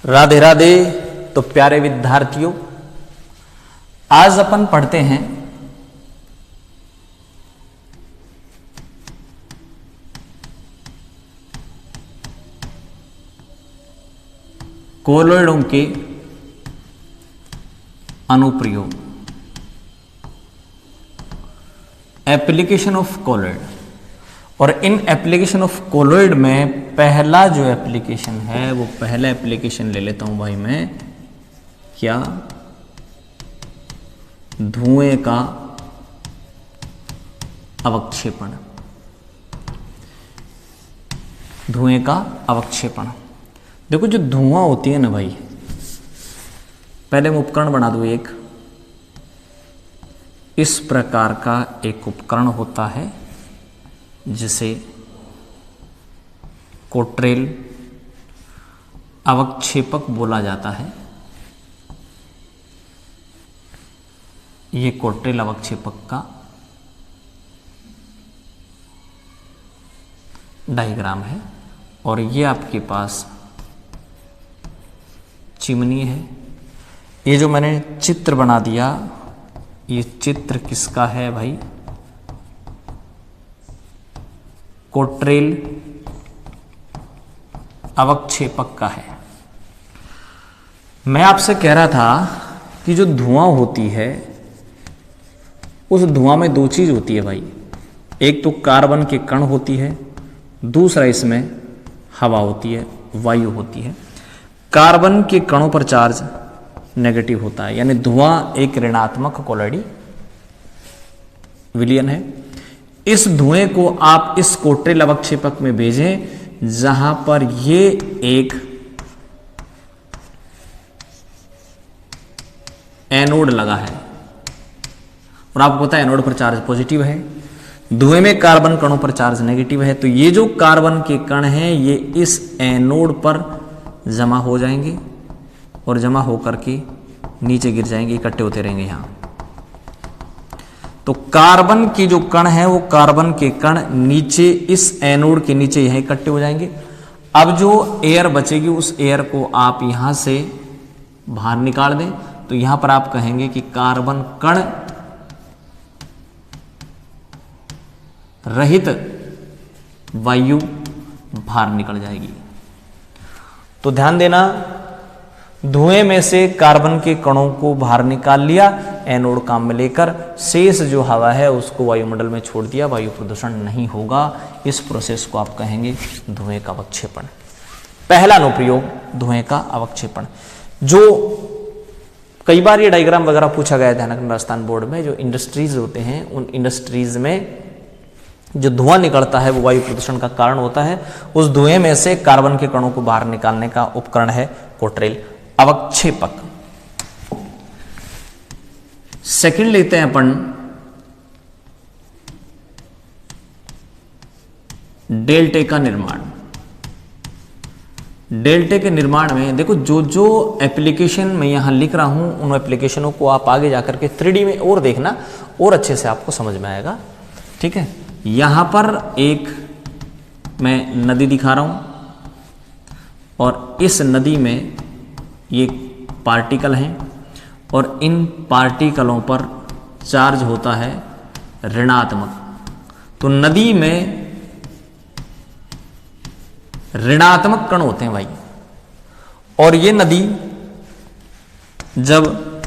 राधे राधे। तो प्यारे विद्यार्थियों, आज अपन पढ़ते हैं कोलॉइडों के अनुप्रयोग, एप्लीकेशन ऑफ कोलॉइड। और इन एप्लीकेशन ऑफ कोलॉइड में पहला जो एप्लीकेशन है वो पहला एप्लीकेशन ले लेता हूं भाई मैं, क्या? धुएं का अवक्षेपण। धुएं का अवक्षेपण। देखो जो धुआं होती है ना भाई, पहले मैं उपकरण बना दूं एक। इस प्रकार का एक उपकरण होता है जिसे कोट्रेल अवक्षेपक बोला जाता है। यह कोट्रेल अवक्षेपक का डायग्राम है और ये आपके पास चिमनी है। ये जो मैंने चित्र बना दिया, ये चित्र किसका है भाई? कोट्रेल अवक्षेपक का है। मैं आपसे कह रहा था कि जो धुआं होती है उस धुआं में दो चीज होती है भाई। एक तो कार्बन के कण होती है, दूसरा इसमें हवा होती है, वायु होती है। कार्बन के कणों पर चार्ज नेगेटिव होता है, यानी धुआं एक ऋणात्मक कोलॉइडी विलयन है। इस धुएं को आप इस कोट्रेल अवक्षेपक में भेजें जहां पर ये एक एनोड लगा है और आपको पता है एनोड पर चार्ज पॉजिटिव है, धुएं में कार्बन कणों पर चार्ज नेगेटिव है। तो ये जो कार्बन के कण हैं ये इस एनोड पर जमा हो जाएंगे और जमा होकर के नीचे गिर जाएंगे, इकट्ठे होते रहेंगे यहां। तो कार्बन के जो कण है वो कार्बन के कण नीचे इस एनोड के नीचे यहां इकट्ठे हो जाएंगे। अब जो एयर बचेगी उस एयर को आप यहां से बाहर निकाल दें तो यहां पर आप कहेंगे कि कार्बन कण रहित वायु बाहर निकल जाएगी। तो ध्यान देना, धुएं में से कार्बन के कणों को बाहर निकाल लिया एनोड काम में लेकर, शेष जो हवा है उसको वायुमंडल में छोड़ दिया, वायु प्रदूषण नहीं होगा। इस प्रोसेस को आप कहेंगे धुएं का अवक्षेपण। पहला अनुप्रयोग धुएं का अवक्षेपण। जो कई बार ये डायग्राम वगैरह पूछा गया था राजस्थान बोर्ड में, जो इंडस्ट्रीज होते हैं उन इंडस्ट्रीज में जो धुआं निकलता है वो वायु प्रदूषण का कारण होता है। उस धुएं में से कार्बन के कणों को बाहर निकालने का उपकरण है कोट्रेल अवक्षेपक। सेकंड लेते हैं अपन डेल्टे का निर्माण। डेल्टे के निर्माण में देखो जो जो एप्लीकेशन मैं यहां लिख रहा हूं उन एप्लीकेशनों को आप आगे जाकर के 3D में और देखना और अच्छे से आपको समझ में आएगा। ठीक है, यहां पर एक मैं नदी दिखा रहा हूं और इस नदी में ये पार्टिकल हैं और इन पार्टिकलों पर चार्ज होता है ऋणात्मक। तो नदी में ऋणात्मक कण होते हैं भाई, और ये नदी जब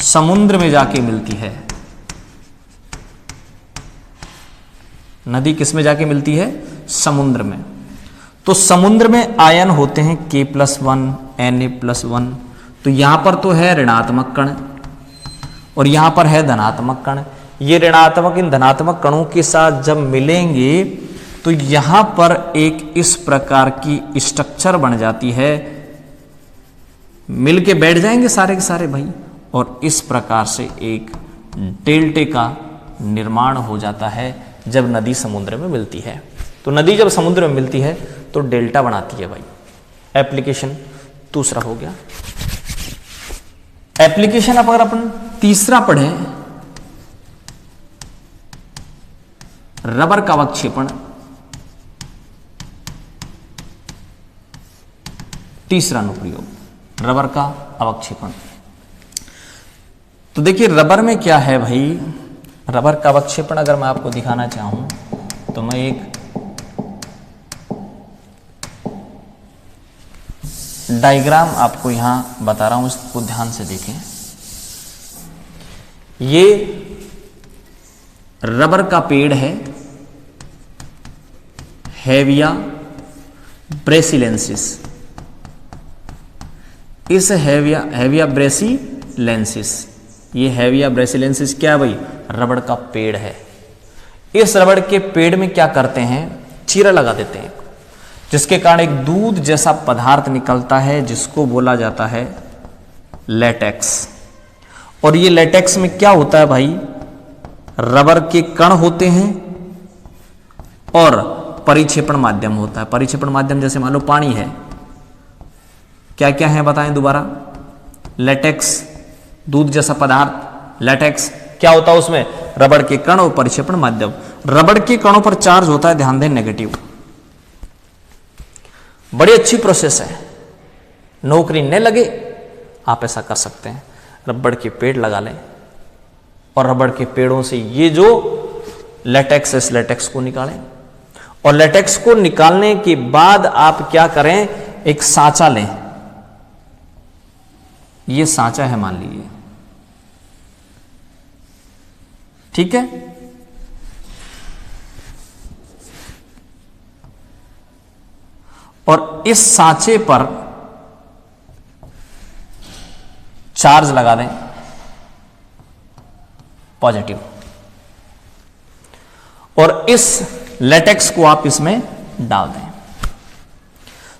समुद्र में जाके मिलती है, नदी किस में जाके मिलती है? समुद्र में। तो समुद्र में आयन होते हैं K+1 Na+1। तो यहां पर तो है ऋणात्मक कण और यहां पर है धनात्मक कण। ये ऋणात्मक इन धनात्मक कणों के साथ जब मिलेंगे तो यहां पर एक इस प्रकार की स्ट्रक्चर बन जाती है, मिलके बैठ जाएंगे सारे के सारे भाई, और इस प्रकार से एक डेल्टे का निर्माण हो जाता है जब नदी समुद्र में मिलती है। तो नदी जब समुद्र में मिलती है तो डेल्टा बनाती है भाई। एप्लीकेशन दूसरा हो गया। एप्लीकेशन अगर अपन तीसरा पढ़ें, रबर का अवक्षेपण। तीसरा अनुप्रयोग रबर का अवक्षेपण। तो देखिए रबर में क्या है भाई, रबर का अवक्षेपण अगर मैं आपको दिखाना चाहूं तो मैं एक डायग्राम आपको यहां बता रहा हूं, इसको ध्यान से देखें। ये रबर का पेड़ है, हेविया ब्रेसिलेंसिस। इस हेविया ब्रेसिलेंसिस, ये हेविया ब्रेसिलेंसिस क्या है भाई, रबड़ का पेड़ है। इस रबड़ के पेड़ में क्या करते हैं, चीरा लगा देते हैं, जिसके कारण एक दूध जैसा पदार्थ निकलता है जिसको बोला जाता है लेटेक्स। और ये लेटेक्स में क्या होता है भाई, रबर के कण होते हैं और परिक्षेपण माध्यम होता है। परिक्षेपण माध्यम जैसे मान लो पानी है, क्या क्या है बताएं दोबारा। लेटेक्स दूध जैसा पदार्थ, लेटेक्स क्या होता है उसमें, रबड़ के कण और परिक्षेपण माध्यम। रबड़ के कणों पर चार्ज होता है, ध्यान दें, नेगेटिव। बड़ी अच्छी प्रोसेस है, नौकरी न लगे आप ऐसा कर सकते हैं। रबड़ के पेड़ लगा लें और रबड़ के पेड़ों से ये जो लेटेक्स है इस लेटेक्स को निकालें, और लेटेक्स को निकालने के बाद आप क्या करें, एक सांचा लें। ये सांचा है मान लीजिए, ठीक है। और इस सांचे पर चार्ज लगा दें पॉजिटिव, और इस लेटेक्स को आप इसमें डाल दें।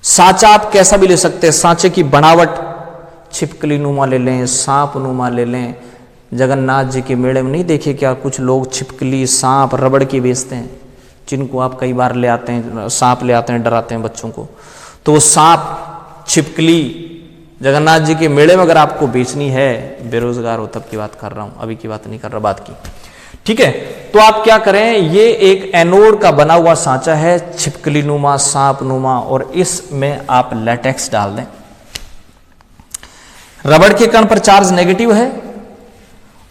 सांचा आप कैसा भी ले सकते हैं, सांचे की बनावट छिपकली नुमा ले लें, सांप नुमा ले लें। जगन्नाथ जी के मेले में नहीं देखे क्या, कुछ लोग छिपकली सांप रबड़ की बेचते हैं, जिनको आप कई बार ले आते हैं, सांप ले आते हैं, डराते हैं बच्चों को। तो वो सांप छिपकली जगन्नाथ जी के मेले में अगर आपको बेचनी है, बेरोजगार हो तब की बात कर रहा हूं, अभी की बात नहीं कर रहा, बात की, ठीक है। तो आप क्या करें, ये एक एनोड का बना हुआ सांचा है, छिपकली नुमा, सांप नुमा, और इसमें आप लेटेक्स डाल दें। रबड़ के कण पर चार्ज नेगेटिव है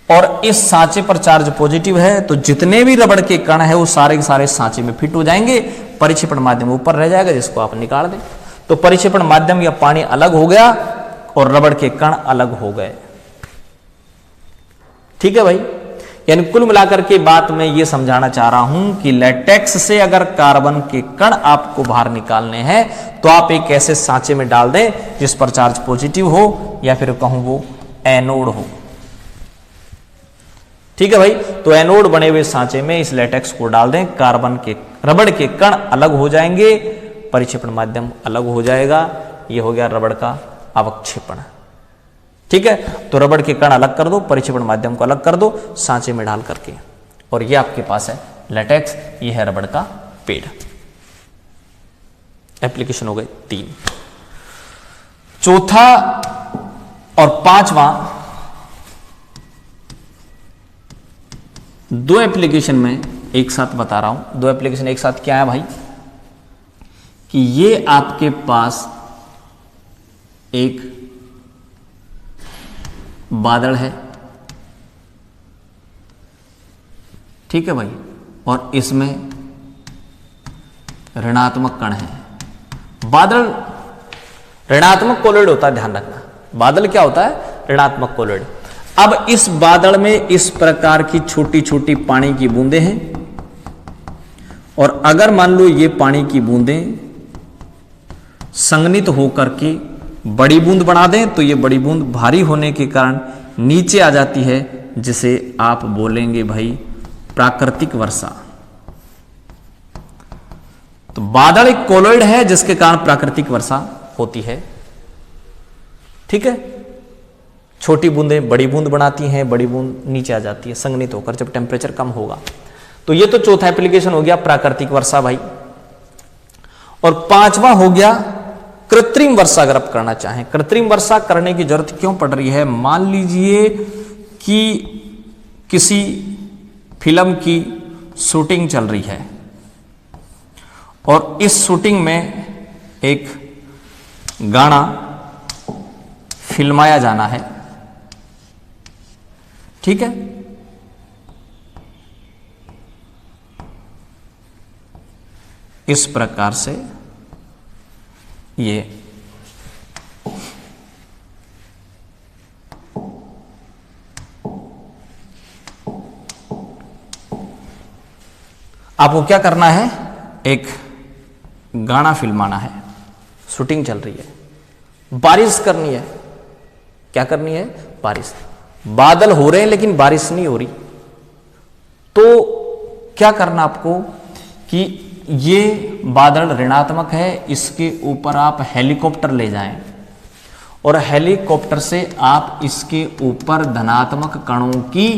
और इस सांचे पर चार्ज पॉजिटिव है, तो जितने भी रबड़ के कण है वो सारे के सारे सांचे में फिट हो जाएंगे। परिक्षेपण माध्यम ऊपर रह जाएगा जिसको आप निकाल दें। तो परिक्षेपण माध्यम या पानी अलग हो गया और रबड़ के कण अलग हो गए, ठीक है भाई। यानी कुल मिलाकर के बात मैं ये समझाना चाह रहा हूं कि लेटेक्स से अगर कार्बन के कण आपको बाहर निकालने हैं तो आप एक ऐसे सांचे में डाल दें जिस पर चार्ज पॉजिटिव हो, या फिर कहूं वो एनोड हो, ठीक है भाई। तो एनोड बने हुए सांचे में इस लेटेक्स को डाल दें, कार्बन के रबड़ के कण अलग हो जाएंगे, परिक्षेपण माध्यम अलग हो जाएगा। ये हो गया रबड़ का अवक्षेपण, ठीक है। तो रबड़ के कण अलग कर दो, परिक्षेपण माध्यम को अलग कर दो सांचे में डाल करके, और ये आपके पास है लेटेक्स, ये है रबड़ का पेड़। एप्लीकेशन हो गए 3। चौथा और पांचवा, दो एप्लीकेशन में एक साथ बता रहा हूं। दो एप्लीकेशन एक साथ क्या है भाई, कि ये आपके पास एक बादल है, ठीक है भाई, और इसमें ऋणात्मक कण है। बादल ऋणात्मक कोलॉइड होता है, ध्यान रखना। बादल क्या होता है, ऋणात्मक कोलॉइड। अब इस बादल में इस प्रकार की छोटी छोटी पानी की बूंदें हैं, और अगर मान लो ये पानी की बूंदें संघनित होकर के बड़ी बूंद बना दें, तो ये बड़ी बूंद भारी होने के कारण नीचे आ जाती है, जिसे आप बोलेंगे भाई प्राकृतिक वर्षा। तो बादल एक कोलॉइड है जिसके कारण प्राकृतिक वर्षा होती है, ठीक है। छोटी बूंदें बड़ी बूंद बनाती हैं, बड़ी बूंद नीचे आ जाती है संघनित होकर जब टेम्परेचर कम होगा। तो ये तो चौथा एप्लीकेशन हो गया प्राकृतिक वर्षा भाई। और पांचवा हो गया कृत्रिम वर्षा। अगर आप करना चाहें, कृत्रिम वर्षा करने की जरूरत क्यों पड़ रही है, मान लीजिए कि किसी फिल्म की शूटिंग चल रही है और इस शूटिंग में एक गाना फिल्माया जाना है, ठीक है। इस प्रकार से ये आपको क्या करना है, एक गाना फिल्माना है, शूटिंग चल रही है, बारिश करनी है। क्या करनी है? बारिश। बादल हो रहे हैं लेकिन बारिश नहीं हो रही, तो क्या करना आपको कि ये बादल ऋणात्मक है, इसके ऊपर आप हेलीकॉप्टर ले जाएं और हेलीकॉप्टर से आप इसके ऊपर धनात्मक कणों की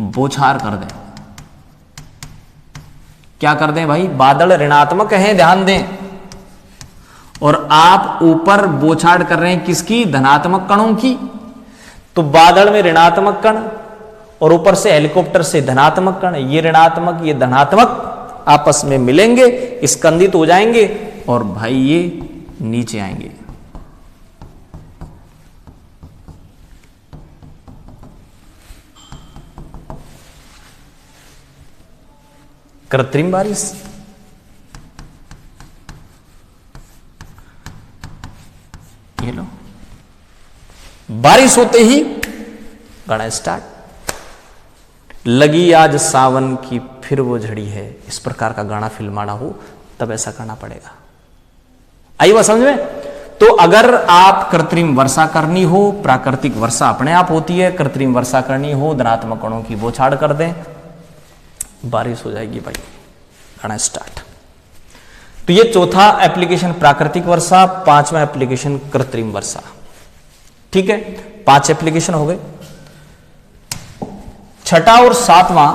बौछार कर दें। क्या कर दें भाई? बादल ऋणात्मक है, ध्यान दें, और आप ऊपर बौछार कर रहे हैं किसकी? धनात्मक कणों की। तो बादल में ऋणात्मक कण और ऊपर से हेलीकॉप्टर से धनात्मक कण, ये ऋणात्मक ये धनात्मक आपस में मिलेंगे, स्कंदित हो जाएंगे और भाई ये नीचे आएंगे। कृत्रिम बारिश। ये लो, बारिश होते ही गाना स्टार्ट। लगी आज सावन की फिर वो झड़ी है, इस प्रकार का गाना फिल्माना हो तब ऐसा करना पड़ेगा। आई बात समझ में? तो अगर आप कृत्रिम वर्षा करनी हो, प्राकृतिक वर्षा अपने आप होती है, कृत्रिम वर्षा करनी हो, धनात्मक कणों की बौछार कर दें, बारिश हो जाएगी भाई। गाना स्टार्ट। तो ये चौथा एप्लीकेशन प्राकृतिक वर्षा, पांचवा एप्लीकेशन कृत्रिम वर्षा, ठीक है। 5 एप्लीकेशन हो गए। छठा और सातवां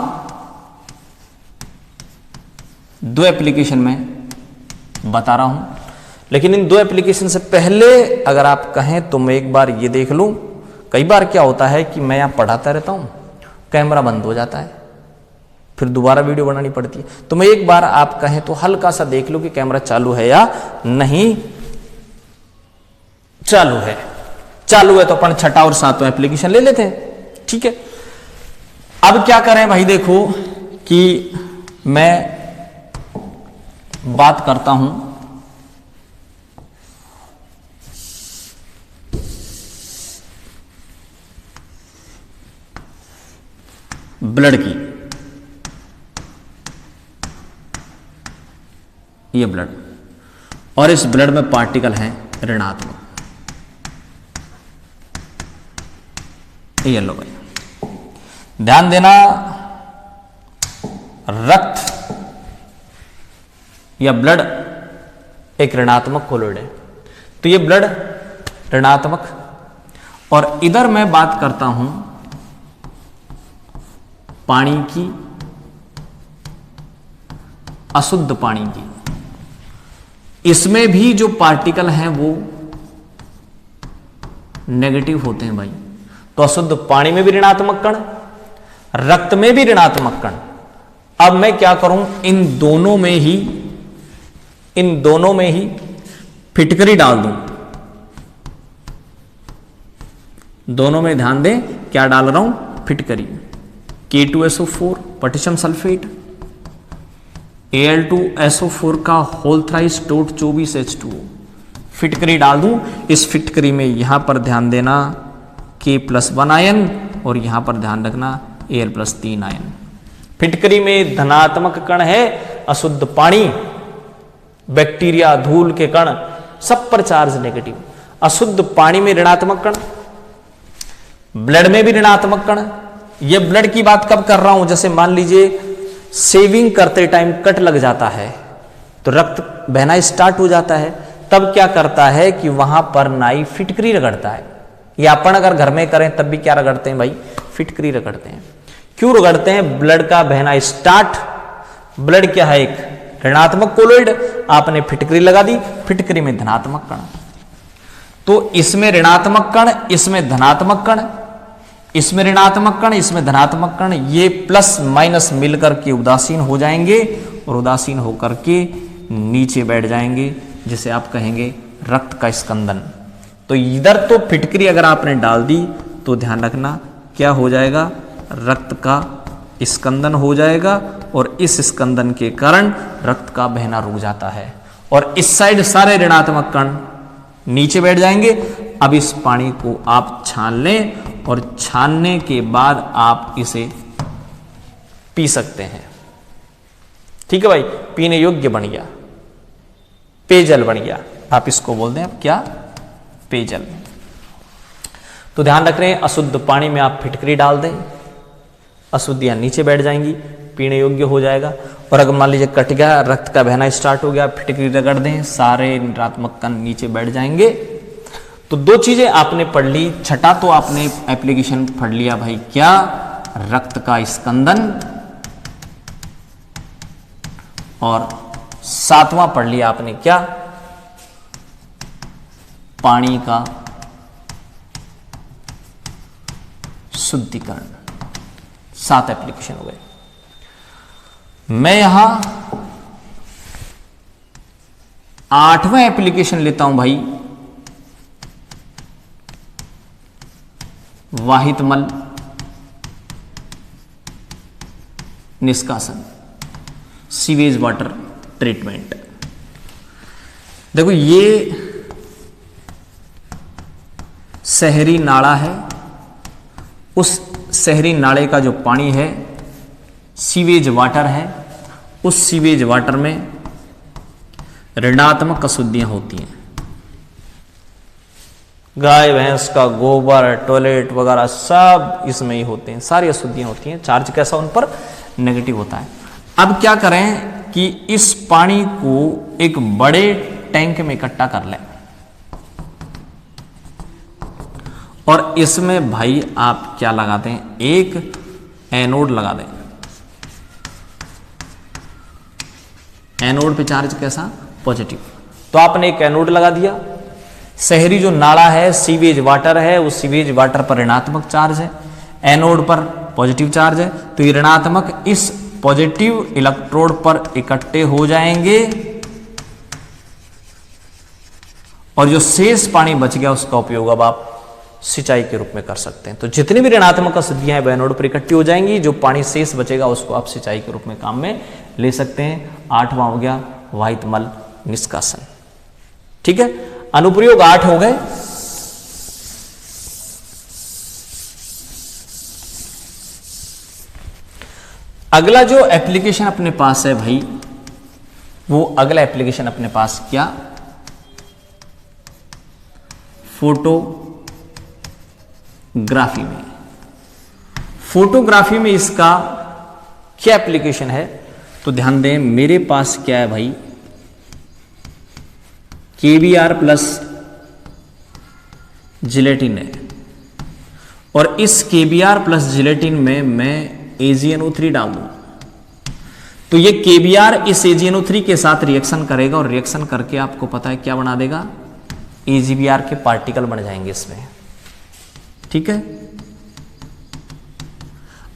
2 एप्लीकेशन में बता रहा हूं, लेकिन इन 2 एप्लीकेशन से पहले अगर आप कहें तो मैं एक बार ये देख लूं। कई बार क्या होता है कि मैं यहां पढ़ाता रहता हूं, कैमरा बंद हो जाता है, फिर दोबारा वीडियो बनानी पड़ती है। तो मैं एक बार आप कहें तो हल्का सा देख लूं कि कैमरा चालू है या नहीं चालू है। चालू है तो अपन छठा और सातवां एप्लीकेशन ले लेते हैं, ठीक है। अब क्या करें भाई, देखो कि मैं बात करता हूं ब्लड की। ये ब्लड, और इस ब्लड में पार्टिकल हैं ऋणात्मक। ये लो भाई, ध्यान देना, रक्त या ब्लड एक ऋणात्मक कोलोइड है। तो ये ब्लड ऋणात्मक, और इधर मैं बात करता हूं पानी की, अशुद्ध पानी की। इसमें भी जो पार्टिकल हैं वो नेगेटिव होते हैं भाई। तो अशुद्ध पानी में भी ऋणात्मक कण, रक्त में भी ऋणात्मक कण। अब मैं क्या करूं, इन दोनों में ही फिटकरी डाल दूं। दोनों में ध्यान दें, क्या डाल रहा हूं? फिटकरी। K2SO4 पोटेशियम सल्फेट, Al2SO4 का होल थ्राइस टोट 24H2O, फिटकरी डाल दूं। इस फिटकरी में यहां पर ध्यान देना K+1 आयन, और यहां पर ध्यान रखना Al+3 आयन। फिटकरी में धनात्मक कण है, अशुद्ध पानी, बैक्टीरिया, धूल के कण, सब पर चार्ज नेगेटिव। अशुद्ध पानी में ऋणात्मक कण, ब्लड में भी ऋणात्मक कण। ये ब्लड की बात कब कर रहा हूं, जैसे मान लीजिए सेविंग करते टाइम कट लग जाता है तो रक्त बहना स्टार्ट हो जाता है, तब क्या करता है कि वहां पर नाई फिटकरी रगड़ता है। या अपन अगर घर में करें तब भी क्या रगड़ते हैं भाई? फिटकरी रगड़ते हैं। क्यों रगड़ते हैं? ब्लड का बहना स्टार्ट। ब्लड क्या है? एक ऋणात्मक कोलोइड, आपने फिटकरी लगा दी, फिटकरी में धनात्मक कण। तो इसमें ऋणात्मक कण, इसमें धनात्मक कण, इसमें ऋणात्मक कण, इसमें धनात्मक कण, ये प्लस माइनस मिलकर के उदासीन हो जाएंगे और उदासीन होकर के नीचे बैठ जाएंगे, जिसे आप कहेंगे रक्त का स्कंदन। तो इधर तो फिटकरी अगर आपने डाल दी तो ध्यान रखना क्या हो जाएगा, रक्त का स्कंदन हो जाएगा और इस स्कंदन के कारण रक्त का बहना रुक जाता है और इस साइड सारे ऋणात्मक कण नीचे बैठ जाएंगे। अब इस पानी को आप छान लें और छानने के बाद आप इसे पी सकते हैं। ठीक है भाई, पीने योग्य बन गया, पेयजल बन गया, आप इसको बोल दें अब क्या, पेयजल। तो ध्यान रख रहे हैं अशुद्ध पानी में आप फिटकरी डाल दें, अशुद्धियां नीचे बैठ जाएंगी, पीने योग्य हो जाएगा। और अगर मान लीजिए कट गया, रक्त का बहना स्टार्ट हो गया, फिटकरी रगड़ दें, सारे नकारात्मक कण नीचे बैठ जाएंगे। तो दो चीजें आपने पढ़ ली। छठा तो आपने एप्लीकेशन पढ़ लिया भाई क्या, रक्त का स्कंदन, और सातवां पढ़ लिया आपने क्या, पानी का शुद्धिकरण। 7 एप्लीकेशन हो गए। मैं यहां 8वां एप्लीकेशन लेता हूं भाई, वाहित मल निष्कासन, सीवेज वाटर ट्रीटमेंट। देखो ये शहरी नाला है, उस शहरी नाले का जो पानी है सीवेज वाटर है, उस सीवेज वाटर में ऋणात्मक अशुद्धियां होती हैं। गाय भैंस का गोबर, टॉयलेट वगैरह सब इसमें ही होते हैं, सारी अशुद्धियां होती हैं। चार्ज कैसा उन पर, नेगेटिव होता है। अब क्या करें कि इस पानी को एक बड़े टैंक में इकट्ठा कर लें और इसमें भाई आप क्या लगा दें, एक एनोड लगा दें। एनोड पे चार्ज कैसा, पॉजिटिव। तो आपने एक एनोड लगा दिया। शहरी जो नाला है, सीवेज वाटर है, उस सीवेज वाटर पर ऋणात्मक चार्ज है, एनोड पर पॉजिटिव चार्ज है। तो ये ऋणात्मक इस पॉजिटिव इलेक्ट्रोड पर इकट्ठे हो जाएंगे और जो शेष पानी बच गया उसका उपयोग अब आप सिंचाई के रूप में कर सकते हैं। तो जितनी भी ऋणात्मक अशुद्धियां हैं एनोड पर इकट्ठी हो जाएंगी, जो पानी शेष बचेगा उसको आप सिंचाई के रूप में काम में ले सकते हैं। 8वां हो गया वाहित मल निष्कासन। ठीक है, अनुप्रयोग 8 हो गए। अगला जो एप्लीकेशन अपने पास है भाई, वो अगला एप्लीकेशन अपने पास क्या, फोटोग्राफी में। फोटोग्राफी में इसका क्या एप्लीकेशन है, तो ध्यान दें मेरे पास क्या है भाई, KBr प्लस जिलेटिन है और इस KBr प्लस जिलेटिन में मैं AgNO3 डाल दूं तो ये KBr इस AgNO3 के साथ रिएक्शन करेगा और रिएक्शन करके आपको पता है क्या बना देगा, AgBr के पार्टिकल बन जाएंगे इसमें। ठीक है,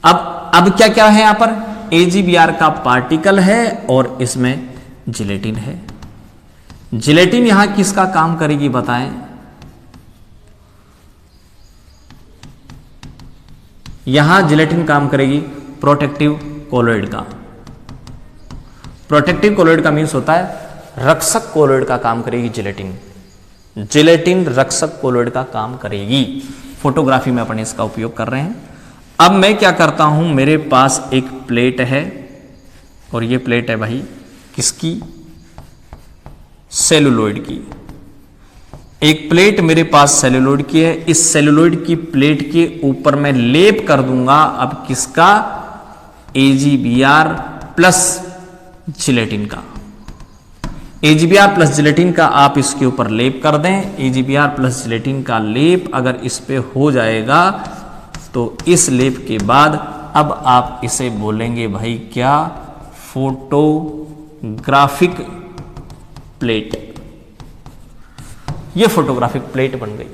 अब क्या क्या है यहां पर, AgBr का पार्टिकल है और इसमें जिलेटिन है। जिलेटिन यहां किसका काम करेगी बताएं, यहां जिलेटिन काम करेगी प्रोटेक्टिव कोलोइड का। प्रोटेक्टिव कोलोइड का मीन्स होता है रक्षक कोलोइड का काम करेगी जिलेटिन। जिलेटिन रक्षक कोलोइड का काम करेगी। फोटोग्राफी में अपन इसका उपयोग कर रहे हैं। अब मैं क्या करता हूं, मेरे पास एक प्लेट है और ये प्लेट है भाई किसकी, सेलुलोइड की। एक प्लेट मेरे पास सेलुलोइड की है, इस सेलुलोइड की प्लेट के ऊपर मैं लेप कर दूंगा अब किसका, AgBr प्लस जिलेटिन का। AgBr प्लस जिलेटिन का आप इसके ऊपर लेप कर दें। AgBr प्लस जिलेटिन का लेप अगर इस पे हो जाएगा तो इस लेप के बाद अब आप इसे बोलेंगे भाई क्या, फोटोग्राफिक प्लेट। ये फोटोग्राफिक प्लेट बन गई।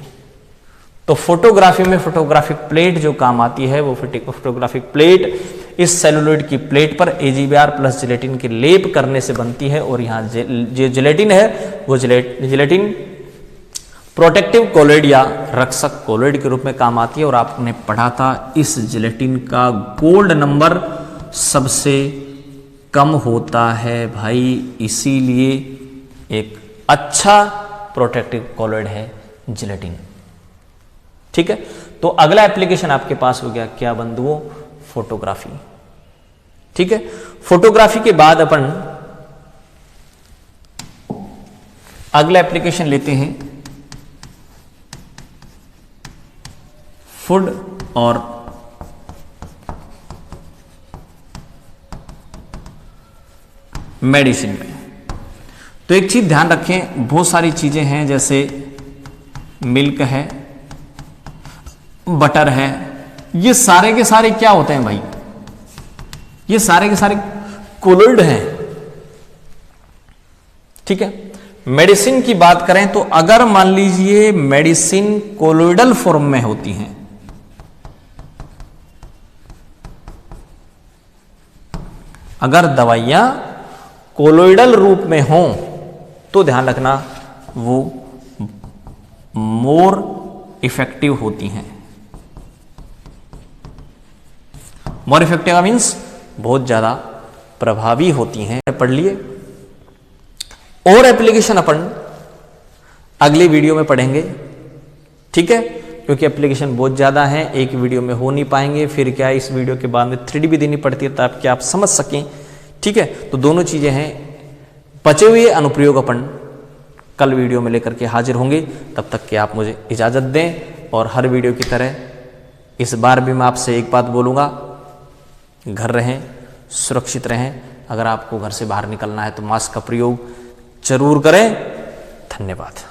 तो फोटोग्राफी में फोटोग्राफिक प्लेट जो काम आती है वो फोटोग्राफिक प्लेट इस सेलुलोइड की प्लेट पर AgBr प्लस जिलेटिन के लेप करने से बनती है और यहाँ जो जिलेटिन है वो जिलेटिन प्रोटेक्टिव कोलॉइड या रक्षक कोलॉइड के रूप में काम आती है। और आपने पढ़ा था इस जिलेटिन का गोल्ड नंबर सबसे कम होता है भाई, इसीलिए एक अच्छा प्रोटेक्टिव कोलॉइड है जिलेटिन। ठीक है, तो अगला एप्लीकेशन आपके पास हो गया क्या बंधुओं, फोटोग्राफी। ठीक है, फोटोग्राफी के बाद अपन अगला एप्लीकेशन लेते हैं फूड और मेडिसिन में। तो एक चीज ध्यान रखें, बहुत सारी चीजें हैं जैसे मिल्क है, बटर है, ये सारे के सारे क्या होते हैं भाई, ये सारे के सारे कोलॉइड हैं। ठीक है, मेडिसिन की बात करें तो अगर मान लीजिए मेडिसिन कोलॉइडल फॉर्म में होती हैं, अगर दवाइयां कोलॉइडल रूप में हों तो ध्यान रखना वो मोर इफेक्टिव होती हैं। मोर इफेक्टिव का मीन्स बहुत ज्यादा प्रभावी होती हैं। पढ़ लिए। और एप्लीकेशन अपन अगली वीडियो में पढ़ेंगे। ठीक है, क्योंकि एप्लीकेशन बहुत ज़्यादा है, एक वीडियो में हो नहीं पाएंगे। फिर क्या इस वीडियो के बाद में 3D भी देनी पड़ती है ताकि आप समझ सकें। ठीक है, तो दोनों चीज़ें हैं। बचे हुए अनुप्रयोग अपन कल वीडियो में लेकर के हाजिर होंगे। तब तक कि आप मुझे इजाज़त दें। और हर वीडियो की तरह इस बार भी मैं आपसे एक बात बोलूँगा, घर रहें, सुरक्षित रहें। अगर आपको घर से बाहर निकलना है तो मास्क का प्रयोग जरूर करें। धन्यवाद।